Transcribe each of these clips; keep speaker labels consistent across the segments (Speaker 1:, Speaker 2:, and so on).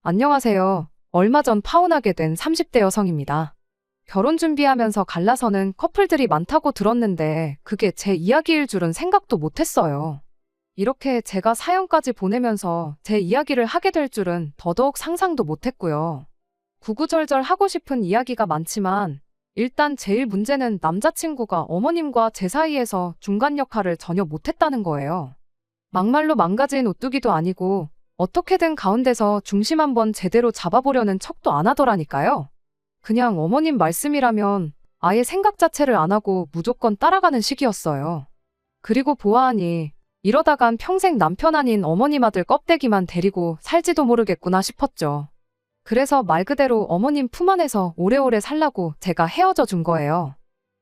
Speaker 1: 안녕하세요. 얼마 전 파혼하게 된 30대 여성입니다. 결혼 준비하면서 갈라서는 커플들이 많다고 들었는데 그게 제 이야기일 줄은 생각도 못했어요. 이렇게 제가 사연까지 보내면서 제 이야기를 하게 될 줄은 더더욱 상상도 못했고요. 구구절절 하고 싶은 이야기가 많지만 일단 제일 문제는 남자친구가 어머님과 제 사이에서 중간 역할을 전혀 못했다는 거예요. 막말로 망가진 오뚜기도 아니고 어떻게든 가운데서 중심 한번 제대로 잡아보려는 척도 안 하더라니까요. 그냥 어머님 말씀이라면 아예 생각 자체를 안 하고 무조건 따라가는 식이었어요. 그리고 보아하니 이러다간 평생 남편 아닌 어머님 아들 껍데기만 데리고 살지도 모르겠구나 싶었죠. 그래서 말 그대로 어머님 품 안에서 오래오래 살라고 제가 헤어져 준 거예요.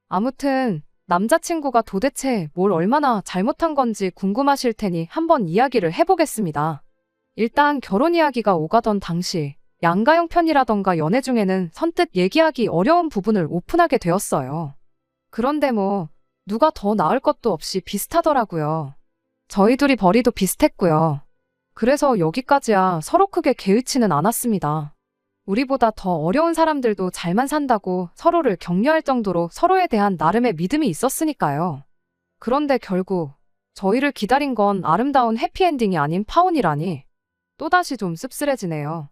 Speaker 1: 아무튼 남자친구가 도대체 뭘 얼마나 잘못한 건지 궁금하실 테니 한번 이야기를 해보겠습니다. 일단 결혼 이야기가 오가던 당시 양가영 편이라던가 연애 중에는 선뜻 얘기하기 어려운 부분을 오픈하게 되었어요. 그런데 뭐 누가 더 나을 것도 없이 비슷하더라고요. 저희 둘이 벌이도 비슷했고요. 그래서 여기까지야 서로 크게 개의치는 않았습니다. 우리보다 더 어려운 사람들도 잘만 산다고 서로를 격려할 정도로 서로에 대한 나름의 믿음이 있었으니까요. 그런데 결국 저희를 기다린 건 아름다운 해피엔딩이 아닌 파혼이라니 또다시 좀 씁쓸해지네요.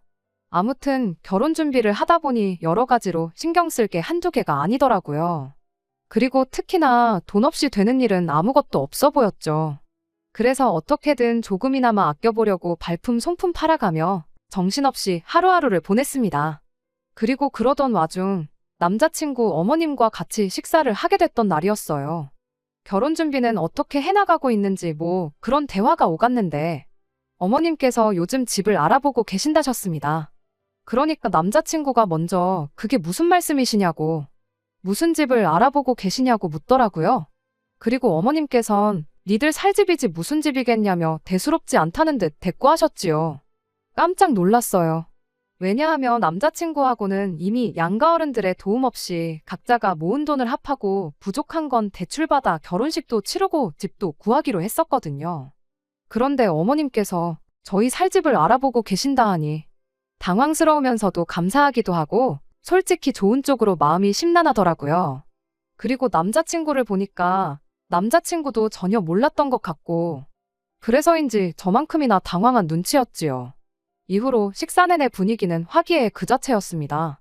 Speaker 1: 아무튼 결혼 준비를 하다 보니 여러 가지로 신경 쓸 게 한두 개가 아니더라고요. 그리고 특히나 돈 없이 되는 일은 아무것도 없어 보였죠. 그래서 어떻게든 조금이나마 아껴보려고 발품 손품 팔아가며 정신없이 하루하루를 보냈습니다. 그리고 그러던 와중 남자친구 어머님과 같이 식사를 하게 됐던 날이었어요. 결혼 준비는 어떻게 해나가고 있는지 뭐 그런 대화가 오갔는데 어머님께서 요즘 집을 알아보고 계신다셨습니다. 그러니까 남자친구가 먼저 그게 무슨 말씀이시냐고, 무슨 집을 알아보고 계시냐고 묻더라고요. 그리고 어머님께선 니들 살 집이지 무슨 집이겠냐며 대수롭지 않다는 듯 대꾸하셨지요. 깜짝 놀랐어요. 왜냐하면 남자친구하고는 이미 양가 어른들의 도움 없이 각자가 모은 돈을 합하고 부족한 건 대출받아 결혼식도 치르고 집도 구하기로 했었거든요. 그런데 어머님께서 저희 살 집을 알아보고 계신다 하니 당황스러우면서도 감사하기도 하고 솔직히 좋은 쪽으로 마음이 심란하더라고요. 그리고 남자친구를 보니까 남자친구도 전혀 몰랐던 것 같고 그래서인지 저만큼이나 당황한 눈치였지요. 이후로 식사 내내 분위기는 화기애애 그 자체였습니다.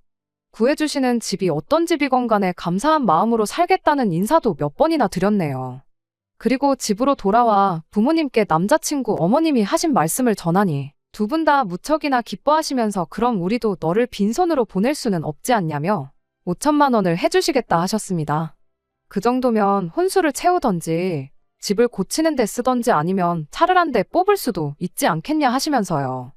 Speaker 1: 구해주시는 집이 어떤 집이건 간에 감사한 마음으로 살겠다는 인사도 몇 번이나 드렸네요. 그리고 집으로 돌아와 부모님께 남자친구 어머님이 하신 말씀을 전하니 두 분 다 무척이나 기뻐하시면서 그럼 우리도 너를 빈손으로 보낼 수는 없지 않냐며 5천만 원을 해주시겠다 하셨습니다. 그 정도면 혼수를 채우던지 집을 고치는 데 쓰던지 아니면 차를 한 대 뽑을 수도 있지 않겠냐 하시면서요.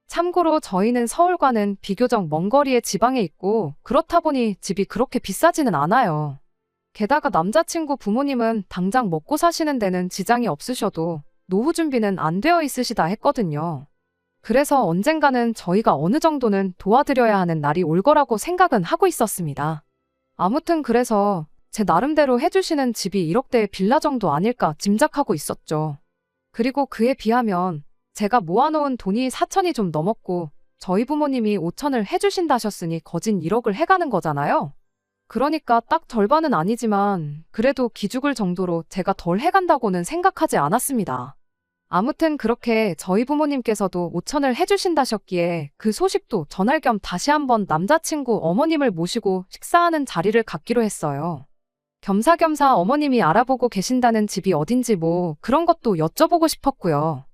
Speaker 1: 참고로 저희는 서울과는 비교적 먼 거리의 지방에 있고 그렇다 보니 집이 그렇게 비싸지는 않아요. 게다가 남자친구 부모님은 당장 먹고 사시는 데는 지장이 없으셔도 노후 준비는 안 되어 있으시다 했거든요. 그래서 언젠가는 저희가 어느 정도는 도와드려야 하는 날이 올 거라고 생각은 하고 있었습니다. 아무튼 그래서 제 나름대로 해주시는 집이 1억대의 빌라 정도 아닐까 짐작하고 있었죠. 그리고 그에 비하면 제가 모아놓은 돈이 4천이 좀 넘었고 저희 부모님이 5천을 해주신다셨으니 거진 1억을 해가는 거잖아요. 그러니까 딱 절반은 아니지만 그래도 기죽을 정도로 제가 덜 해간다고는 생각하지 않았습니다. 아무튼 그렇게 저희 부모님께서도 5천을 해주신다셨기에 그 소식도 전할 겸 다시 한번 남자친구 어머님을 모시고 식사하는 자리를 갖기로 했어요. 겸사겸사 어머님이 알아보고 계신다는 집이 어딘지 뭐 그런 것도 여쭤보고 싶었고요.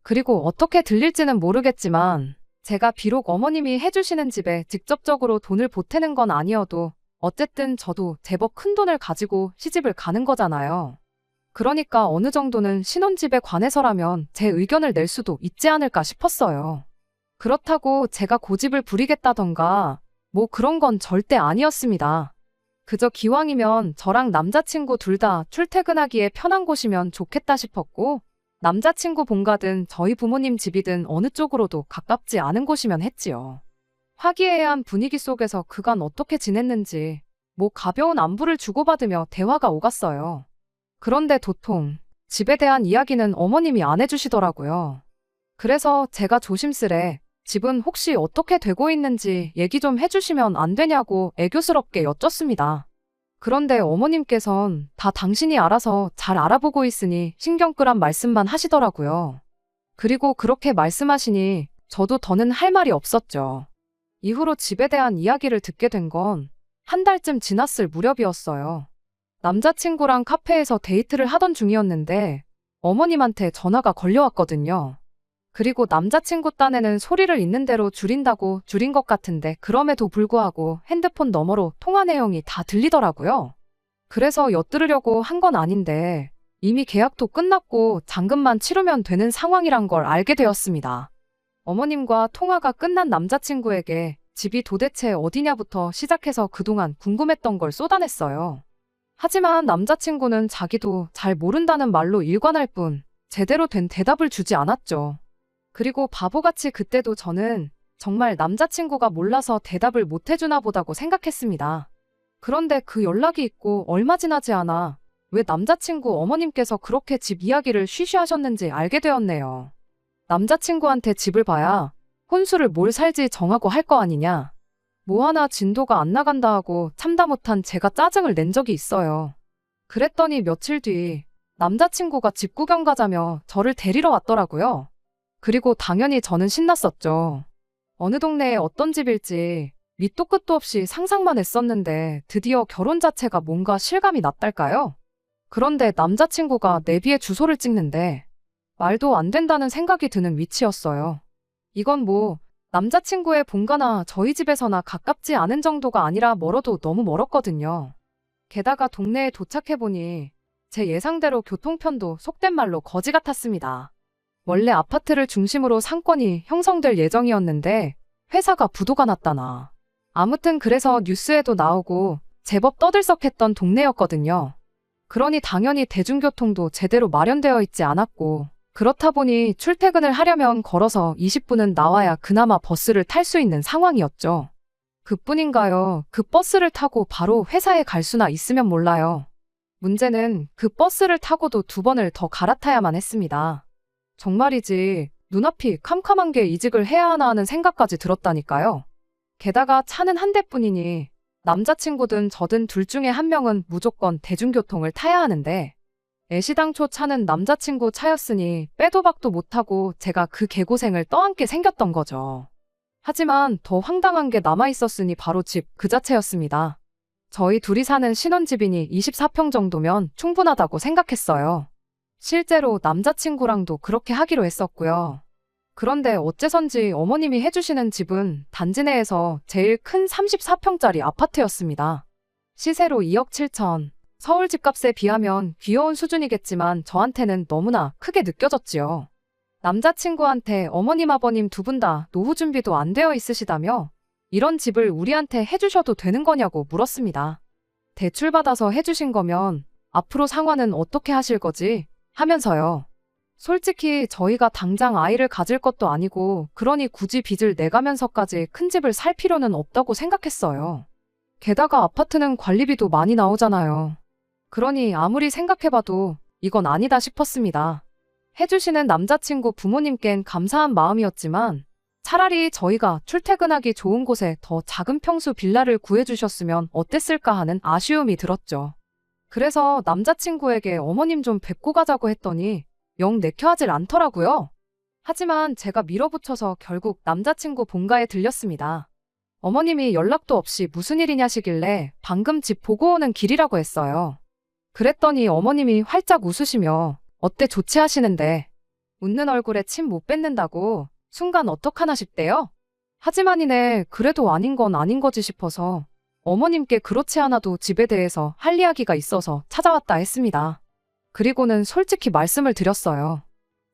Speaker 1: 그리고 어떻게 들릴지는 모르겠지만 제가 비록 어머님이 해주시는 집에 직접적으로 돈을 보태는 건 아니어도 어쨌든 저도 제법 큰 돈을 가지고 시집을 가는 거잖아요. 그러니까 어느 정도는 신혼집에 관해서라면 제 의견을 낼 수도 있지 않을까 싶었어요. 그렇다고 제가 고집을 부리겠다던가 뭐 그런 건 절대 아니었습니다. 그저 기왕이면 저랑 남자친구 둘 다 출퇴근하기에 편한 곳이면 좋겠다 싶었고 남자친구 본가든 저희 부모님 집이든 어느 쪽으로도 가깝지 않은 곳이면 했지요. 화기애애한 분위기 속에서 그간 어떻게 지냈는지 뭐 가벼운 안부를 주고받으며 대화가 오갔어요. 그런데 도통 집에 대한 이야기는 어머님이 안 해주시더라고요. 그래서 제가 조심스레 집은 혹시 어떻게 되고 있는지 얘기 좀 해주시면 안 되냐고 애교스럽게 여쭙습니다. 그런데 어머님께선 다 당신이 알아서 잘 알아보고 있으니 신경 끄란 말씀만 하시더라고요. 그리고 그렇게 말씀하시니 저도 더는 할 말이 없었죠. 이후로 집에 대한 이야기를 듣게 된 건 한 달쯤 지났을 무렵이었어요. 남자친구랑 카페에서 데이트를 하던 중이었는데 어머님한테 전화가 걸려왔거든요. 그리고 남자친구 딴에는 소리를 있는 대로 줄인다고 줄인 것 같은데 그럼에도 불구하고 핸드폰 너머로 통화 내용이 다 들리더라고요. 그래서 엿들으려고 한 건 아닌데 이미 계약도 끝났고 잔금만 치르면 되는 상황이란 걸 알게 되었습니다. 어머님과 통화가 끝난 남자친구에게 집이 도대체 어디냐부터 시작해서 그동안 궁금했던 걸 쏟아냈어요. 하지만 남자친구는 자기도 잘 모른다는 말로 일관할 뿐 제대로 된 대답을 주지 않았죠. 그리고 바보같이 그때도 저는 정말 남자친구가 몰라서 대답을 못 해주나 보다고 생각했습니다. 그런데 그 연락이 있고 얼마 지나지 않아 왜 남자친구 어머님께서 그렇게 집 이야기를 쉬쉬하셨는지 알게 되었네요. 남자친구한테 집을 봐야 혼수를 뭘 살지 정하고 할 거 아니냐. 뭐 하나 진도가 안 나간다 하고 참다 못한 제가 짜증을 낸 적이 있어요. 그랬더니 며칠 뒤 남자친구가 집 구경 가자며 저를 데리러 왔더라고요. 그리고 당연히 저는 신났었죠. 어느 동네에 어떤 집일지 밑도 끝도 없이 상상만 했었는데 드디어 결혼 자체가 뭔가 실감이 났달까요? 그런데 남자친구가 내비에 주소를 찍는데 말도 안 된다는 생각이 드는 위치였어요. 이건 뭐 남자친구의 본가나 저희 집에서나 가깝지 않은 정도가 아니라 멀어도 너무 멀었거든요. 게다가 동네에 도착해보니 제 예상대로 교통편도 속된 말로 거지 같았습니다. 원래 아파트를 중심으로 상권이 형성될 예정이었는데 회사가 부도가 났다나. 아무튼 그래서 뉴스에도 나오고 제법 떠들썩했던 동네였거든요. 그러니 당연히 대중교통도 제대로 마련되어 있지 않았고 그렇다 보니 출퇴근을 하려면 걸어서 20분은 나와야 그나마 버스를 탈 수 있는 상황이었죠. 그뿐인가요? 그 버스를 타고 바로 회사에 갈 수나 있으면 몰라요. 문제는 그 버스를 타고도 2번을 더 갈아타야만 했습니다. 정말이지 눈앞이 캄캄한 게 이직을 해야 하나 하는 생각까지 들었다니까요. 게다가 차는 한 대뿐이니 남자친구든 저든 둘 중에 한 명은 무조건 대중교통을 타야 하는데 애시당초 차는 남자친구 차였으니 빼도 박도 못하고 제가 그 개고생을 떠안게 생겼던 거죠. 하지만 더 황당한 게 남아있었으니 바로 집 그 자체였습니다. 저희 둘이 사는 신혼집이니 24평 정도면 충분하다고 생각했어요. 실제로 남자친구랑도 그렇게 하기로 했었고요. 그런데 어째선지 어머님이 해주시는 집은 단지 내에서 제일 큰 34평짜리 아파트였습니다. 시세로 2억 7천. 서울 집값에 비하면 귀여운 수준이겠지만 저한테는 너무나 크게 느껴졌지요. 남자친구한테 어머님 아버님 2분 다 노후 준비도 안 되어 있으시다며 이런 집을 우리한테 해주셔도 되는 거냐고 물었습니다. 대출받아서 해주신 거면 앞으로 상환은 어떻게 하실 거지? 하면서요. 솔직히 저희가 당장 아이를 가질 것도 아니고 그러니 굳이 빚을 내가면서까지 큰 집을 살 필요는 없다고 생각했어요. 게다가 아파트는 관리비도 많이 나오잖아요. 그러니 아무리 생각해봐도 이건 아니다 싶었습니다. 해주시는 남자친구 부모님껜 감사한 마음이었지만 차라리 저희가 출퇴근하기 좋은 곳에 더 작은 평수 빌라를 구해주셨으면 어땠을까 하는 아쉬움이 들었죠. 그래서 남자친구에게 어머님 좀 뵙고 가자고 했더니 영 내켜하질 않더라고요. 하지만 제가 밀어붙여서 결국 남자친구 본가에 들렸습니다. 어머님이 연락도 없이 무슨 일이냐시길래 방금 집 보고 오는 길이라고 했어요. 그랬더니 어머님이 활짝 웃으시며 어때 좋지 하시는데 웃는 얼굴에 침 못 뱉는다고 순간 어떡하나 싶대요. 하지만이네 그래도 아닌 건 아닌 거지 싶어서 어머님께 그렇지 않아도 집에 대해서 할 이야기가 있어서 찾아왔다 했습니다. 그리고는 솔직히 말씀을 드렸어요.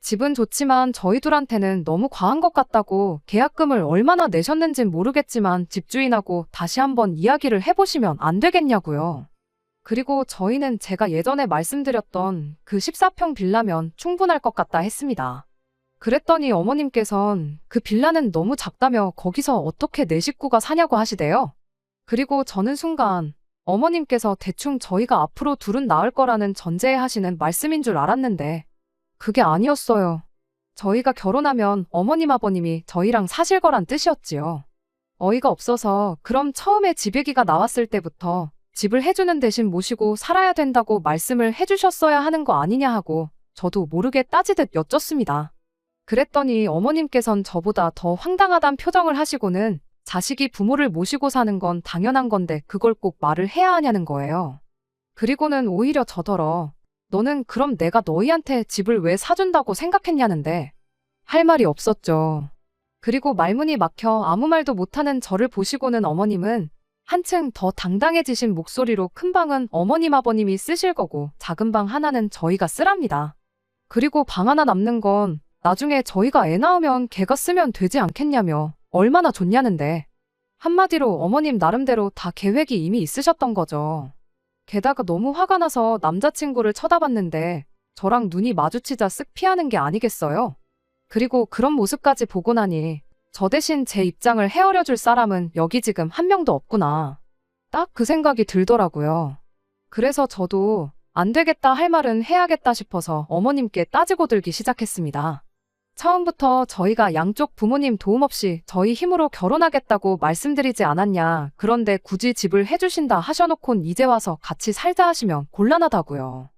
Speaker 1: 집은 좋지만 저희 둘한테는 너무 과한 것 같다고 계약금을 얼마나 내셨는진 모르겠지만 집주인하고 다시 한번 이야기를 해보시면 안 되겠냐고요. 그리고 저희는 제가 예전에 말씀드렸던 그 14평 빌라면 충분할 것 같다 했습니다. 그랬더니 어머님께선 그 빌라는 너무 작다며 거기서 어떻게 내 식구가 사냐고 하시대요. 그리고 저는 순간 어머님께서 대충 저희가 앞으로 둘은 낳을 거라는 전제에 하시는 말씀인 줄 알았는데 그게 아니었어요. 저희가 결혼하면 어머님 아버님이 저희랑 사실 거란 뜻이었지요. 어이가 없어서 그럼 처음에 집 얘기가 나왔을 때부터 집을 해주는 대신 모시고 살아야 된다고 말씀을 해주셨어야 하는 거 아니냐 하고 저도 모르게 따지듯 여쭙습니다. 그랬더니 어머님께선 저보다 더 황당하단 표정을 하시고는 자식이 부모를 모시고 사는 건 당연한 건데 그걸 꼭 말을 해야 하냐는 거예요. 그리고는 오히려 저더러 너는 그럼 내가 너희한테 집을 왜 사준다고 생각했냐는데 할 말이 없었죠. 그리고 말문이 막혀 아무 말도 못하는 저를 보시고는 어머님은 한층 더 당당해지신 목소리로 큰 방은 어머님 아버님이 쓰실 거고 작은 방 하나는 저희가 쓰랍니다. 그리고 방 하나 남는 건 나중에 저희가 애 낳으면 걔가 쓰면 되지 않겠냐며 얼마나 좋냐는데 한마디로 어머님 나름대로 다 계획이 이미 있으셨던 거죠. 게다가 너무 화가 나서 남자친구를 쳐다봤는데 저랑 눈이 마주치자 쓱 피하는 게 아니겠어요? 그리고 그런 모습까지 보고 나니 저 대신 제 입장을 헤아려 줄 사람은 여기 지금 한 명도 없구나. 딱 그 생각이 들더라고요. 그래서 저도 안 되겠다 할 말은 해야겠다 싶어서 어머님께 따지고 들기 시작했습니다. 처음부터 저희가 양쪽 부모님 도움 없이 저희 힘으로 결혼하겠다고 말씀드리지 않았냐. 그런데 굳이 집을 해주신다 하셔놓곤 이제 와서 같이 살자 하시면 곤란하다고요.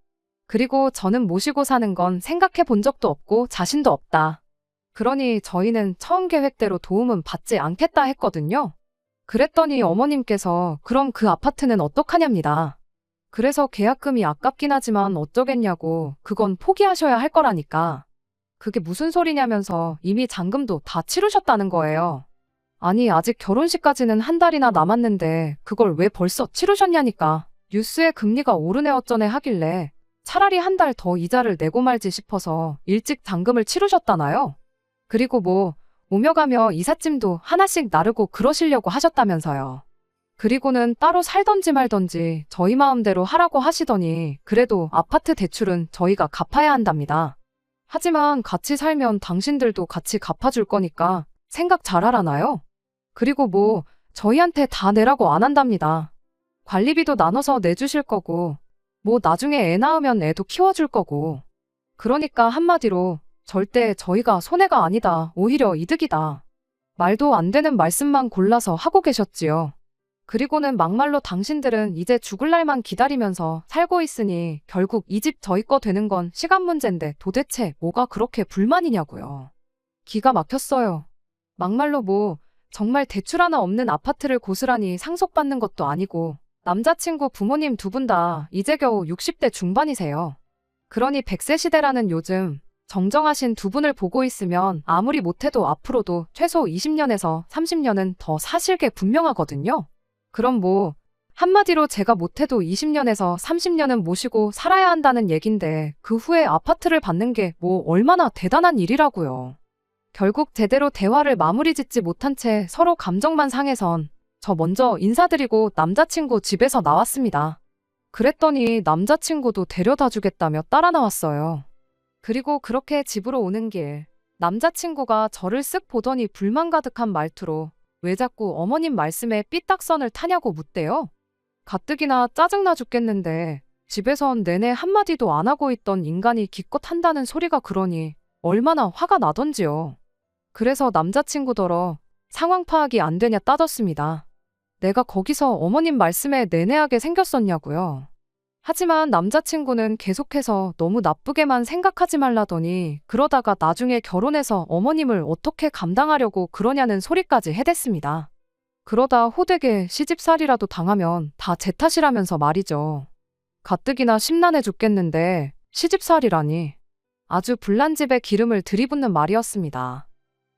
Speaker 1: 그리고 저는 모시고 사는 건 생각해 본 적도 없고 자신도 없다. 그러니 저희는 처음 계획대로 도움은 받지 않겠다 했거든요. 그랬더니 어머님께서 그럼 그 아파트는 어떡하냐입니다. 그래서 계약금이 아깝긴 하지만 어쩌겠냐고 그건 포기하셔야 할 거라니까. 그게 무슨 소리냐면서 이미 잔금도 다 치르셨다는 거예요. 아니 아직 결혼식까지는 한 달이나 남았는데 그걸 왜 벌써 치르셨냐니까. 뉴스에 금리가 오르네 어쩌네 하길래 차라리 한 달 더 이자를 내고 말지 싶어서 일찍 잔금을 치르셨다나요? 그리고 뭐 오며 가며 이삿짐도 하나씩 나르고 그러시려고 하셨다면서요. 그리고는 따로 살던지 말던지 저희 마음대로 하라고 하시더니 그래도 아파트 대출은 저희가 갚아야 한답니다. 하지만 같이 살면 당신들도 같이 갚아줄 거니까 생각 잘 하라나요? 그리고 뭐 저희한테 다 내라고 안 한답니다. 관리비도 나눠서 내주실 거고 뭐 나중에 애 낳으면 애도 키워줄 거고. 그러니까 한마디로 절대 저희가 손해가 아니다. 오히려 이득이다. 말도 안 되는 말씀만 골라서 하고 계셨지요. 그리고는 막말로 당신들은 이제 죽을 날만 기다리면서 살고 있으니 결국 이 집 저희 거 되는 건 시간 문제인데 도대체 뭐가 그렇게 불만이냐고요. 기가 막혔어요. 막말로 뭐 정말 대출 하나 없는 아파트를 고스란히 상속받는 것도 아니고 남자친구 부모님 두 분 다 이제 겨우 60대 중반이세요. 그러니 100세 시대라는 요즘 정정하신 두 분을 보고 있으면 아무리 못해도 앞으로도 최소 20년에서 30년은 더 사실 게 분명하거든요. 그럼 뭐 한마디로 제가 못해도 20년에서 30년은 모시고 살아야 한다는 얘긴데 그 후에 아파트를 받는 게 뭐 얼마나 대단한 일이라고요. 결국 제대로 대화를 마무리 짓지 못한 채 서로 감정만 상해선 저 먼저 인사드리고 남자친구 집에서 나왔습니다. 그랬더니 남자친구도 데려다 주겠다며 따라 나왔어요. 그리고 그렇게 집으로 오는 길 남자친구가 저를 쓱 보더니 불만 가득한 말투로 왜 자꾸 어머님 말씀에 삐딱선을 타냐고 묻대요. 가뜩이나 짜증나 죽겠는데 집에선 내내 한마디도 안 하고 있던 인간이 기껏 한다는 소리가 그러니 얼마나 화가 나던지요. 그래서 남자친구더러 상황 파악이 안 되냐 따졌습니다. 내가 거기서 어머님 말씀에 내내하게 생겼었냐고요. 하지만 남자친구는 계속해서 너무 나쁘게만 생각하지 말라더니 그러다가 나중에 결혼해서 어머님을 어떻게 감당하려고 그러냐는 소리까지 해댔습니다. 그러다 호되게 시집살이라도 당하면 다 제 탓이라면서 말이죠. 가뜩이나 심란해 죽겠는데 시집살이라니. 아주 불난 집에 기름을 들이붓는 말이었습니다.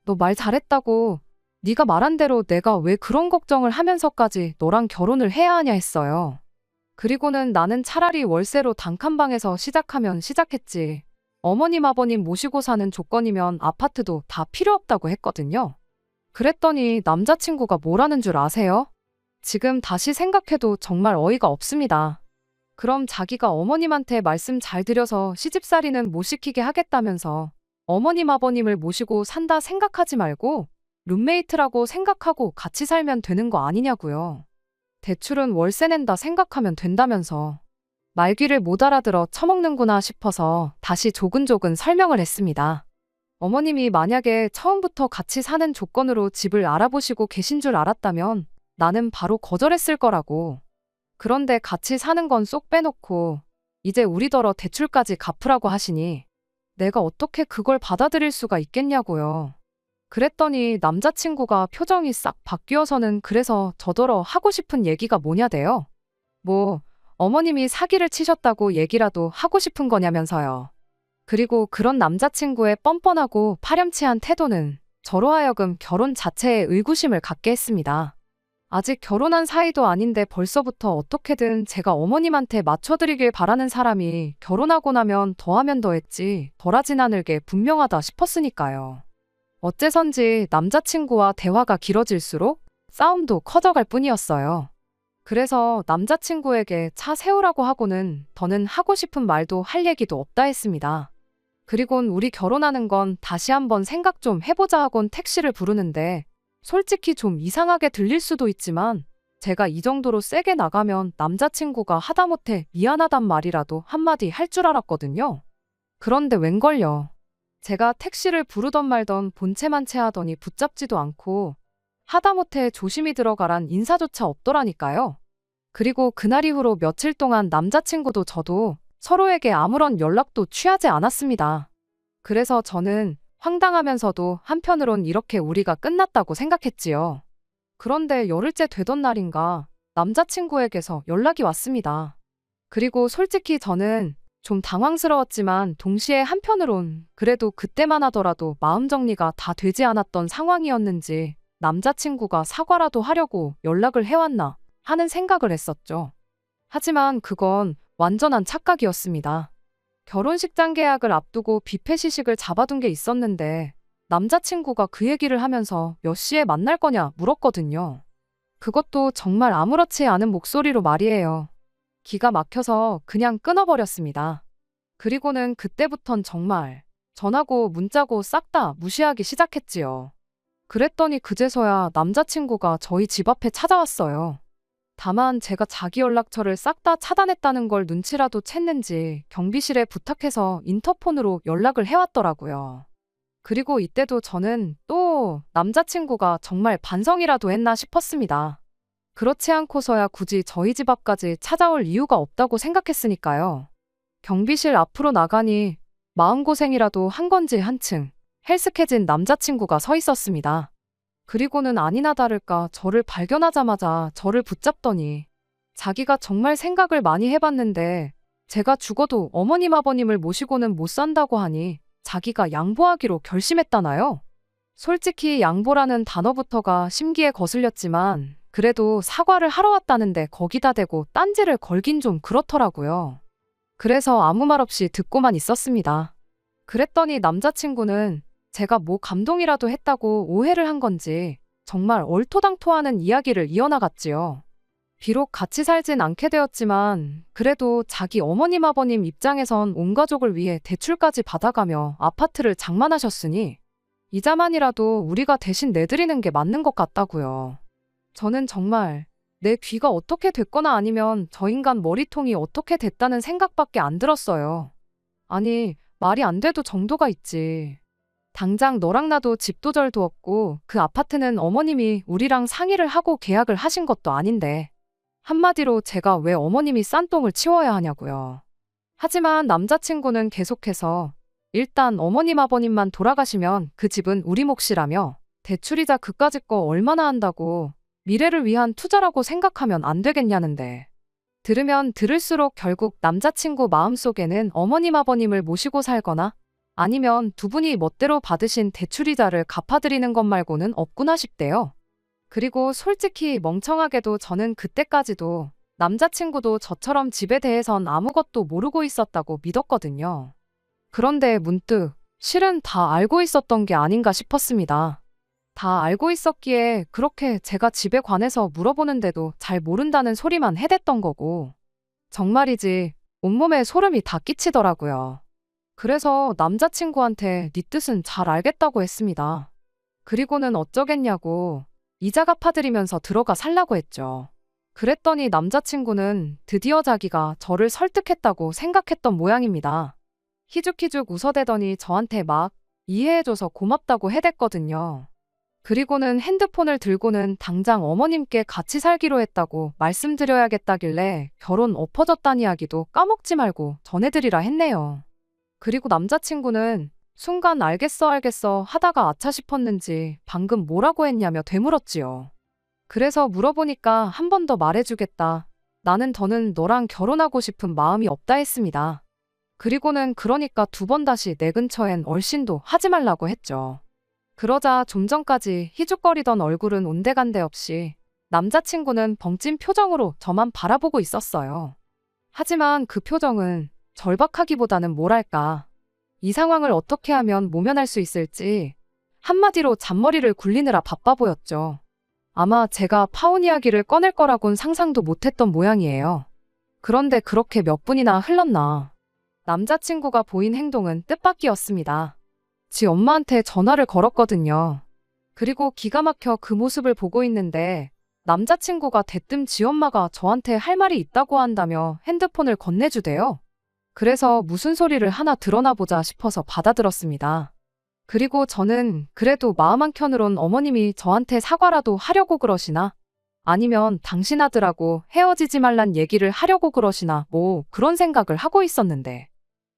Speaker 1: 너 말 잘했다고. 네가 말한 대로 내가 왜 그런 걱정을 하면서까지 너랑 결혼을 해야 하냐 했어요. 그리고는 나는 차라리 월세로 단칸방에서 시작하면 시작했지. 어머님 아버님 모시고 사는 조건이면 아파트도 다 필요 없다고 했거든요. 그랬더니 남자친구가 뭐라는 줄 아세요? 지금 다시 생각해도 정말 어이가 없습니다. 그럼 자기가 어머님한테 말씀 잘 드려서 시집살이는 못 시키게 하겠다면서 어머님 아버님을 모시고 산다 생각하지 말고 룸메이트라고 생각하고 같이 살면 되는 거 아니냐고요. 대출은 월세 낸다 생각하면 된다면서. 말귀를 못 알아들어 처먹는구나 싶어서 다시 조근조근 설명을 했습니다. 어머님이 만약에 처음부터 같이 사는 조건으로 집을 알아보시고 계신 줄 알았다면 나는 바로 거절했을 거라고. 그런데 같이 사는 건 쏙 빼놓고 이제 우리더러 대출까지 갚으라고 하시니 내가 어떻게 그걸 받아들일 수가 있겠냐고요. 그랬더니 남자친구가 표정이 싹 바뀌어서는 그래서 저더러 하고 싶은 얘기가 뭐냐대요. 뭐 어머님이 사기를 치셨다고 얘기라도 하고 싶은 거냐면서요. 그리고 그런 남자친구의 뻔뻔하고 파렴치한 태도는 저로 하여금 결혼 자체에 의구심을 갖게 했습니다. 아직 결혼한 사이도 아닌데 벌써부터 어떻게든 제가 어머님한테 맞춰드리길 바라는 사람이 결혼하고 나면 더하면 더했지 덜하진 않을 게 분명하다 싶었으니까요. 어째선지 남자친구와 대화가 길어질수록 싸움도 커져갈 뿐이었어요. 그래서 남자친구에게 차 세우라고 하고는 더는 하고 싶은 말도 할 얘기도 없다 했습니다. 그리곤 우리 결혼하는 건 다시 한번 생각 좀 해보자 하곤 택시를 부르는데 솔직히 좀 이상하게 들릴 수도 있지만 제가 이 정도로 세게 나가면 남자친구가 하다못해 미안하단 말이라도 한마디 할 줄 알았거든요. 그런데 웬걸요. 제가 택시를 부르던 말던 본체만체 하더니 붙잡지도 않고 하다못해 조심히 들어가란 인사조차 없더라니까요. 그리고 그날 이후로 며칠 동안 남자친구도 저도 서로에게 아무런 연락도 취하지 않았습니다. 그래서 저는 황당하면서도 한편으론 이렇게 우리가 끝났다고 생각했지요. 그런데 열흘째 되던 날인가 남자친구에게서 연락이 왔습니다. 그리고 솔직히 저는 좀 당황스러웠지만 동시에 한편으론 그래도 그때만 하더라도 마음 정리가 다 되지 않았던 상황이었는지 남자친구가 사과라도 하려고 연락을 해왔나 하는 생각을 했었죠. 하지만 그건 완전한 착각이었습니다. 결혼식장 계약을 앞두고 뷔페 시식을 잡아둔 게 있었는데 남자친구가 그 얘기를 하면서 몇 시에 만날 거냐 물었거든요. 그것도 정말 아무렇지 않은 목소리로 말이에요. 기가 막혀서 그냥 끊어버렸습니다. 그리고는 그때부턴 정말 전화고 문자고 싹 다 무시하기 시작했지요. 그랬더니 그제서야 남자친구가 저희 집 앞에 찾아왔어요. 다만 제가 자기 연락처를 싹 다 차단했다는 걸 눈치라도 챘는지 경비실에 부탁해서 인터폰으로 연락을 해왔더라고요. 그리고 이때도 저는 또 남자친구가 정말 반성이라도 했나 싶었습니다. 그렇지 않고서야 굳이 저희 집 앞까지 찾아올 이유가 없다고 생각했으니까요. 경비실 앞으로 나가니 마음고생이라도 한 건지 한층 헬쓱해진 남자친구가 서 있었습니다. 그리고는 아니나 다를까 저를 발견하자마자 저를 붙잡더니 자기가 정말 생각을 많이 해봤는데 제가 죽어도 어머님 아버님을 모시고는 못 산다고 하니 자기가 양보하기로 결심했다나요? 솔직히 양보라는 단어부터가 심기에 거슬렸지만 그래도 사과를 하러 왔다는데 거기다 대고 딴지를 걸긴 좀 그렇더라고요. 그래서 아무 말 없이 듣고만 있었습니다. 그랬더니 남자친구는 제가 뭐 감동이라도 했다고 오해를 한 건지 정말 얼토당토하는 이야기를 이어나갔지요. 비록 같이 살진 않게 되었지만 그래도 자기 어머님 아버님 입장에선 온 가족을 위해 대출까지 받아가며 아파트를 장만하셨으니 이자만이라도 우리가 대신 내드리는 게 맞는 것 같다고요. 저는 정말 내 귀가 어떻게 됐거나 아니면 저 인간 머리통이 어떻게 됐다는 생각밖에 안 들었어요. 아니, 말이 안 돼도 정도가 있지. 당장 너랑 나도 집도 절도 없고 그 아파트는 어머님이 우리랑 상의를 하고 계약을 하신 것도 아닌데 한마디로 제가 왜 어머님이 싼 똥을 치워야 하냐고요. 하지만 남자친구는 계속해서 일단 어머님 아버님만 돌아가시면 그 집은 우리 몫이라며 대출이자 그까짓 거 얼마나 한다고 미래를 위한 투자라고 생각하면 안 되겠냐는데 들으면 들을수록 결국 남자친구 마음속에는 어머님 아버님을 모시고 살거나 아니면 두 분이 멋대로 받으신 대출이자를 갚아드리는 것 말고는 없구나 싶대요. 그리고 솔직히 멍청하게도 저는 그때까지도 남자친구도 저처럼 집에 대해선 아무것도 모르고 있었다고 믿었거든요. 그런데 문득 실은 다 알고 있었던 게 아닌가 싶었습니다. 다 알고 있었기에 그렇게 제가 집에 관해서 물어보는데도 잘 모른다는 소리만 해댔던 거고 정말이지 온몸에 소름이 다 끼치더라고요. 그래서 남자친구한테 네 뜻은 잘 알겠다고 했습니다. 그리고는 어쩌겠냐고 이자 갚아드리면서 들어가 살라고 했죠. 그랬더니 남자친구는 드디어 자기가 저를 설득했다고 생각했던 모양입니다. 희죽희죽 웃어대더니 저한테 막 이해해줘서 고맙다고 해댔거든요. 그리고는 핸드폰을 들고는 당장 어머님께 같이 살기로 했다고 말씀드려야겠다길래 결혼 엎어졌단 이야기도 까먹지 말고 전해드리라 했네요. 그리고 남자친구는 순간 알겠어 하다가 아차 싶었는지 방금 뭐라고 했냐며 되물었지요. 그래서 물어보니까 한 번 더 말해주겠다. 나는 더는 너랑 결혼하고 싶은 마음이 없다 했습니다. 그리고는 그러니까 두 번 다시 내 근처엔 얼씬도 하지 말라고 했죠. 그러자 좀 전까지 희죽거리던 얼굴은 온데간데 없이 남자친구는 벙찐 표정으로 저만 바라보고 있었어요. 하지만 그 표정은 절박하기보다는 뭐랄까, 이 상황을 어떻게 하면 모면할 수 있을지 한마디로 잔머리를 굴리느라 바빠 보였죠. 아마 제가 파혼 이야기를 꺼낼 거라곤 상상도 못했던 모양이에요. 그런데 그렇게 몇 분이나 흘렀나. 남자친구가 보인 행동은 뜻밖이었습니다. 지 엄마한테 전화를 걸었거든요. 그리고 기가 막혀 그 모습을 보고 있는데 남자친구가 대뜸 지 엄마가 저한테 할 말이 있다고 한다며 핸드폰을 건네주대요. 그래서 무슨 소리를 하나 들어나 보자 싶어서 받아들었습니다. 그리고 저는 그래도 마음 한켠으론 어머님이 저한테 사과라도 하려고 그러시나? 아니면 당신 아들하고 헤어지지 말란 얘기를 하려고 그러시나? 뭐 그런 생각을 하고 있었는데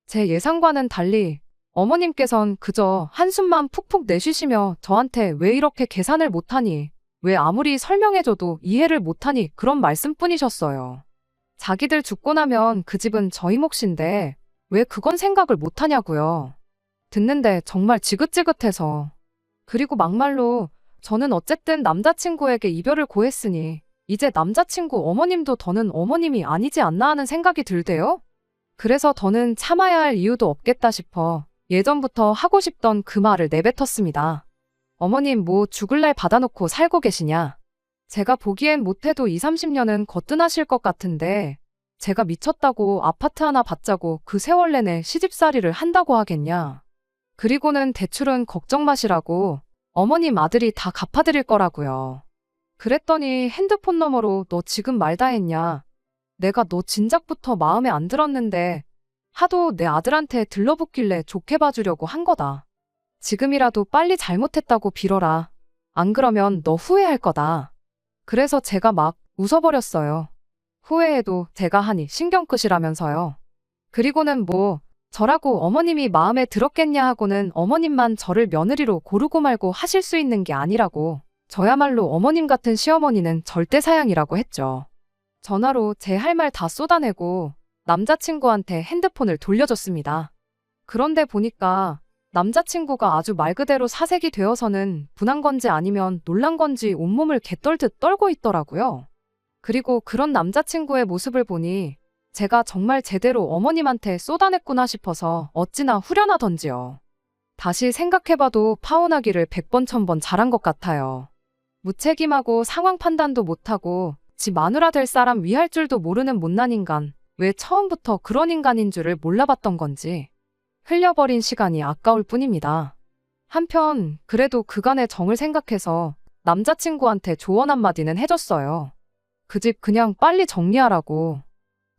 Speaker 1: 제 예상과는 달리 어머님께선 그저 한숨만 푹푹 내쉬시며 저한테 왜 이렇게 계산을 못하니? 왜 아무리 설명해줘도 이해를 못하니? 그런 말씀뿐이셨어요. 자기들 죽고 나면 그 집은 저희 몫인데 왜 그건 생각을 못하냐고요. 듣는데 정말 지긋지긋해서. 그리고 막말로 저는 어쨌든 남자친구에게 이별을 고했으니 이제 남자친구 어머님도 더는 어머님이 아니지 않나 하는 생각이 들대요. 그래서 더는 참아야 할 이유도 없겠다 싶어 예전부터 하고 싶던 그 말을 내뱉었습니다. 어머님 뭐 죽을 날 받아놓고 살고 계시냐? 제가 보기엔 못해도 20, 30년은 거뜬하실 것 같은데 제가 미쳤다고 아파트 하나 받자고 그 세월 내내 시집살이를 한다고 하겠냐? 그리고는 대출은 걱정 마시라고 어머님 아들이 다 갚아드릴 거라고요. 그랬더니 핸드폰 너머로 너 지금 말 다 했냐? 내가 너 진작부터 마음에 안 들었는데 하도 내 아들한테 들러붙길래 좋게 봐주려고 한 거다. 지금이라도 빨리 잘못했다고 빌어라. 안 그러면 너 후회할 거다. 그래서 제가 막 웃어버렸어요. 후회해도 제가 하니 신경 끄시라면서요. 그리고는 뭐 저라고 어머님이 마음에 들었겠냐 하고는 어머님만 저를 며느리로 고르고 말고 하실 수 있는 게 아니라고. 저야말로 어머님 같은 시어머니는 절대 사양이라고 했죠. 전화로 제 할 말 다 쏟아내고 남자친구한테 핸드폰을 돌려줬습니다. 그런데 보니까 남자친구가 아주 말 그대로 사색이 되어서는 분한 건지 아니면 놀란 건지 온몸을 개떨듯 떨고 있더라고요. 그리고 그런 남자친구의 모습을 보니 제가 정말 제대로 어머님한테 쏟아냈구나 싶어서 어찌나 후련하던지요. 다시 생각해봐도 파혼하기를 100번 1000번 잘한 것 같아요. 무책임하고 상황 판단도 못하고 지 마누라 될 사람 위할 줄도 모르는 못난 인간. 왜 처음부터 그런 인간인 줄을 몰라봤던 건지 흘려버린 시간이 아까울 뿐입니다. 한편 그래도 그간의 정을 생각해서 남자친구한테 조언 한마디는 해줬어요. 그 집 그냥 빨리 정리하라고.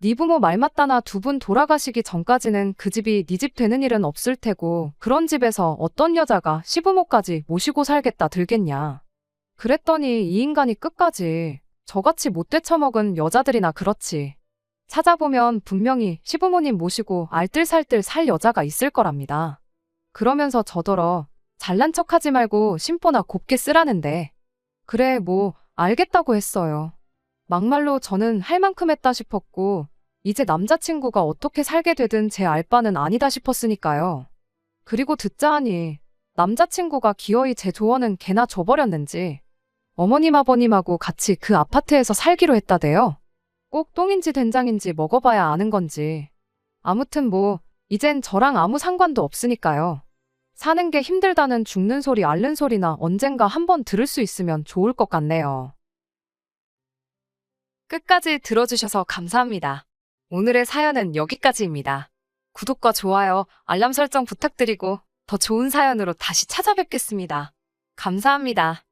Speaker 1: 네 부모 말 맞다나 두 분 돌아가시기 전까지는 그 집이 네 집 되는 일은 없을 테고 그런 집에서 어떤 여자가 시부모까지 모시고 살겠다 들겠냐. 그랬더니 이 인간이 끝까지 저같이 못 되쳐먹은 여자들이나 그렇지. 찾아보면 분명히 시부모님 모시고 알뜰살뜰 살 여자가 있을 거랍니다. 그러면서 저더러 잘난 척하지 말고 심보나 곱게 쓰라는데 그래 뭐 알겠다고 했어요. 막말로 저는 할 만큼 했다 싶었고 이제 남자친구가 어떻게 살게 되든 제 알 바는 아니다 싶었으니까요. 그리고 듣자 하니 남자친구가 기어이 제 조언은 개나 줘버렸는지 어머님 아버님하고 같이 그 아파트에서 살기로 했다대요. 꼭 똥인지 된장인지 먹어봐야 아는 건지. 아무튼 뭐 이젠 저랑 아무 상관도 없으니까요. 사는 게 힘들다는 죽는 소리 앓는 소리나 언젠가 한번 들을 수 있으면 좋을 것 같네요. 끝까지 들어주셔서 감사합니다. 오늘의 사연은 여기까지입니다. 구독과 좋아요, 알람 설정 부탁드리고 더 좋은 사연으로 다시 찾아뵙겠습니다. 감사합니다.